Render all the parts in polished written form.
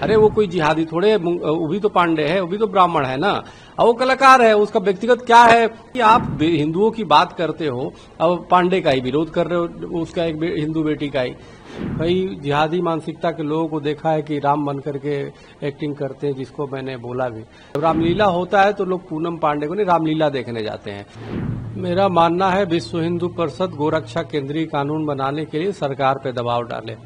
अरे वो कोई जिहादी थोड़े, वो भी तो पांडे है, वो भी तो ब्राह्मण है ना, और वो कलाकार है। उसका व्यक्तिगत क्या है कि आप हिंदुओं की बात करते हो, अब पांडे का ही विरोध कर रहे हो, उसका एक हिंदू बेटी का ही। भाई जिहादी मानसिकता के लोगों को देखा है कि राम बन करके एक्टिंग करते हैं, जिसको मैंने बोला भी। रामलीला होता है तो लोग पूनम पांडे को नहीं, रामलीला देखने जाते हैं। मेरा मानना है विश्व हिंदू परिषद गोरक्षा केंद्रीय कानून बनाने के लिए सरकार पे दबाव डाले।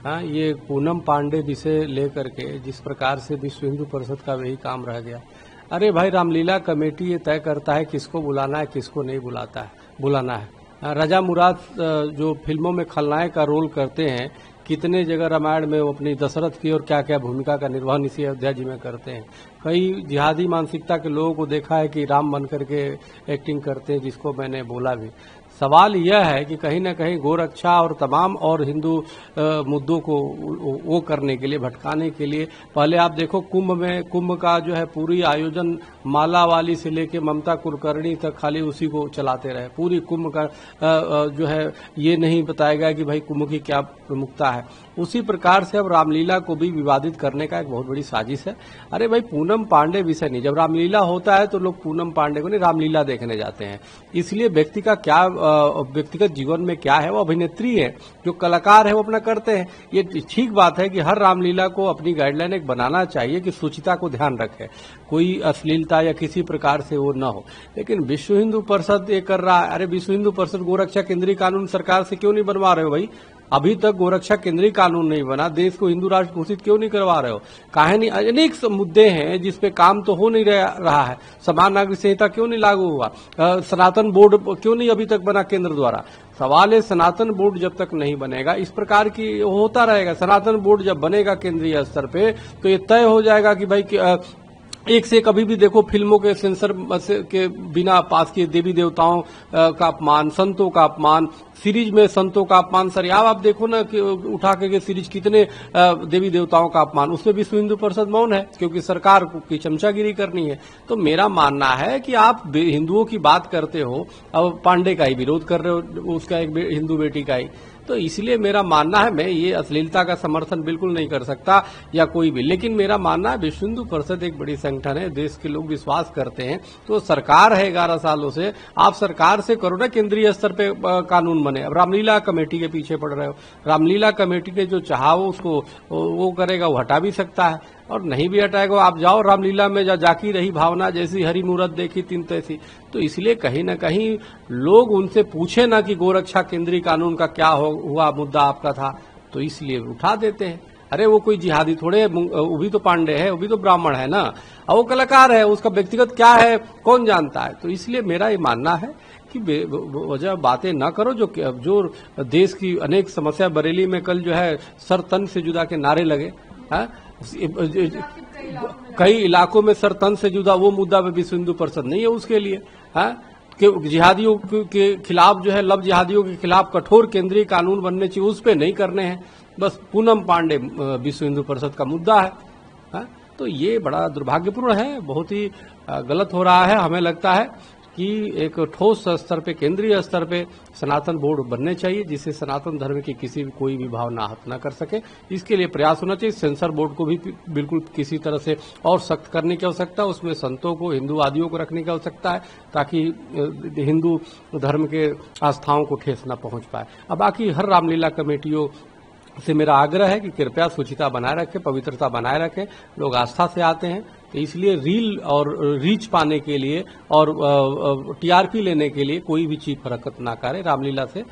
हाँ, ये पूनम पांडे विषय लेकर के जिस प्रकार से विश्व हिंदू परिषद का वही काम रह गया। अरे भाई, रामलीला कमेटी ये तय करता है किसको बुलाना है, किसको नहीं बुलाना है। रजा मुराद जो फिल्मों में खलनायक का रोल करते हैं, कितने जगह रामायण में वो अपनी दशरथ की और क्या क्या भूमिका का निर्वहन इसी अयोध्या जी में करते हैं। कई जिहादी मानसिकता के लोगों को देखा है कि राम बन करके एक्टिंग करते हैं, जिसको मैंने बोला भी। सवाल यह है कि कहीं न कहीं गोरक्षा और तमाम और हिंदू मुद्दों को वो करने के लिए, भटकाने के लिए, पहले आप देखो कुंभ का जो है पूरी आयोजन माला वाली से लेके ममता कुलकर्णी तक खाली उसी को चलाते रहे। पूरी कुंभ का जो है ये नहीं बताया गया कि भाई कुंभ की क्या प्रमुखता है। उसी प्रकार से अब रामलीला को भी विवादित करने का एक बहुत बड़ी साजिश है। अरे भाई, पूनम पांडे विषय नहीं, जब रामलीला होता है तो लोग पूनम पांडे को नहीं, रामलीला देखने जाते हैं। इसलिए व्यक्ति का क्या व्यक्तिगत जीवन में क्या है, वो अभिनेत्री है, जो कलाकार है वो अपना करते हैं। ये ठीक बात है कि हर रामलीला को अपनी गाइडलाइन एक बनाना चाहिए कि शुचिता को ध्यान रखे, कोई अश्लीलता या किसी प्रकार से वो न हो। लेकिन विश्व हिंदू परिषद ये कर रहा है। अरे विश्व हिंदू परिषद गोरक्षा केंद्रीय कानून सरकार से क्यों नहीं बनवा रहे हो भाई? अभी तक गोरक्षा केंद्रीय कानून नहीं बना, देश को हिंदू राष्ट्र घोषित क्यों नहीं करवा रहे हो? काहे नहीं? अनेक मुद्दे हैं जिसपे काम तो हो नहीं रहा है। समान नागरिक संहिता क्यों नहीं लागू हुआ? सनातन बोर्ड क्यों नहीं अभी तक बना केंद्र द्वारा? सवाल है, सनातन बोर्ड जब तक नहीं बनेगा, इस प्रकार की होता रहेगा। सनातन बोर्ड जब बनेगा केंद्रीय स्तर पे तो ये तय हो जाएगा कि भाई एक से कभी भी देखो, फिल्मों के सेंसर के बिना पास किए देवी देवताओं का अपमान, संतों का अपमान, सीरीज में संतों का अपमान। सर आप देखो ना कि उठा के सीरीज कितने देवी देवताओं का अपमान, उसमें विश्व हिंदू परिषद मौन है क्योंकि सरकार की चमचागिरी करनी है। तो मेरा मानना है कि आप हिंदुओं की बात करते हो, अब पांडे का ही विरोध कर रहे हो, उसका एक हिंदू बेटी का ही। तो इसलिए मेरा मानना है, मैं ये अश्लीलता का समर्थन बिल्कुल नहीं कर सकता या कोई भी, लेकिन मेरा मानना है विश्व हिंदू परिषद एक बड़ी संगठन है, देश के लोग विश्वास करते हैं। तो सरकार है 11 सालों से, आप सरकार से करो ना केंद्रीय स्तर पे कानून बने। अब रामलीला कमेटी के पीछे पड़ रहे हो। रामलीला कमेटी ने जो चाहा वो उसको वो करेगा, वो हटा भी सकता है और नहीं भी हटाएगा। आप जाओ रामलीला में, जाकी रही भावना, जैसी हरी मूरत देखी तिन तैसी। तो इसलिए कहीं न कहीं लोग उनसे पूछे ना कि गोरक्षा केंद्रीय कानून का क्या हुआ, मुद्दा आपका था, तो इसलिए उठा देते हैं। अरे वो कोई जिहादी थोड़े, वो भी तो पांडे है, वो भी तो ब्राह्मण है ना, और वो कलाकार है। उसका व्यक्तिगत क्या है कौन जानता है? तो इसलिए मेरा ये मानना है कि वजह बातें ना करो। जो देश की अनेक समस्या, बरेली में कल जो है सर तन से जुदा के नारे लगे, कई इलाकों में सर तन से जुदा, वो मुद्दा पे विश्व हिंदू परिषद नहीं है उसके लिए। कि जिहादियों के खिलाफ जो है, लव जिहादियों के खिलाफ कठोर केंद्रीय कानून बनने चाहिए, उस पे नहीं करने हैं। बस पूनम पांडे विश्व हिंदू परिषद का मुद्दा है। तो ये बड़ा दुर्भाग्यपूर्ण है, बहुत ही गलत हो रहा है। हमें लगता है कि एक ठोस स्तर पे, केंद्रीय स्तर पे सनातन बोर्ड बनने चाहिए, जिससे सनातन धर्म की किसी भी कोई भी भावना आहत न कर सके। इसके लिए प्रयास होना चाहिए। सेंसर बोर्ड को भी बिल्कुल किसी तरह से और सख्त करने की आवश्यकता है। उसमें संतों को, हिंदूवादियों को रखने की आवश्यकता है, ताकि हिंदू धर्म के आस्थाओं को ठेस न पहुंच पाए। अब बाकी हर रामलीला कमेटियों से मेरा आग्रह है कि कृपया शुचिता बनाए रखें, पवित्रता बनाए रखें। लोग आस्था से आते हैं, तो इसलिए रील और रीच पाने के लिए और टीआरपी लेने के लिए कोई भी चीज हरकत ना करे, रामलीला से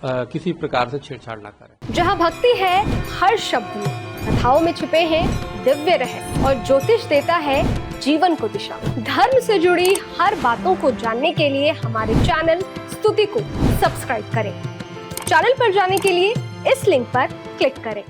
किसी प्रकार से छेड़छाड़ ना करे। जहाँ भक्ति है हर शब्द में, कथाओं में छुपे हैं दिव्य रहस्य और ज्योतिष देता है जीवन को दिशा। धर्म से जुड़ी हर बातों को जानने के लिए हमारे चैनल स्तुति को सब्सक्राइब करें। चैनल पर जाने के लिए इस लिंक पर क्लिक करें।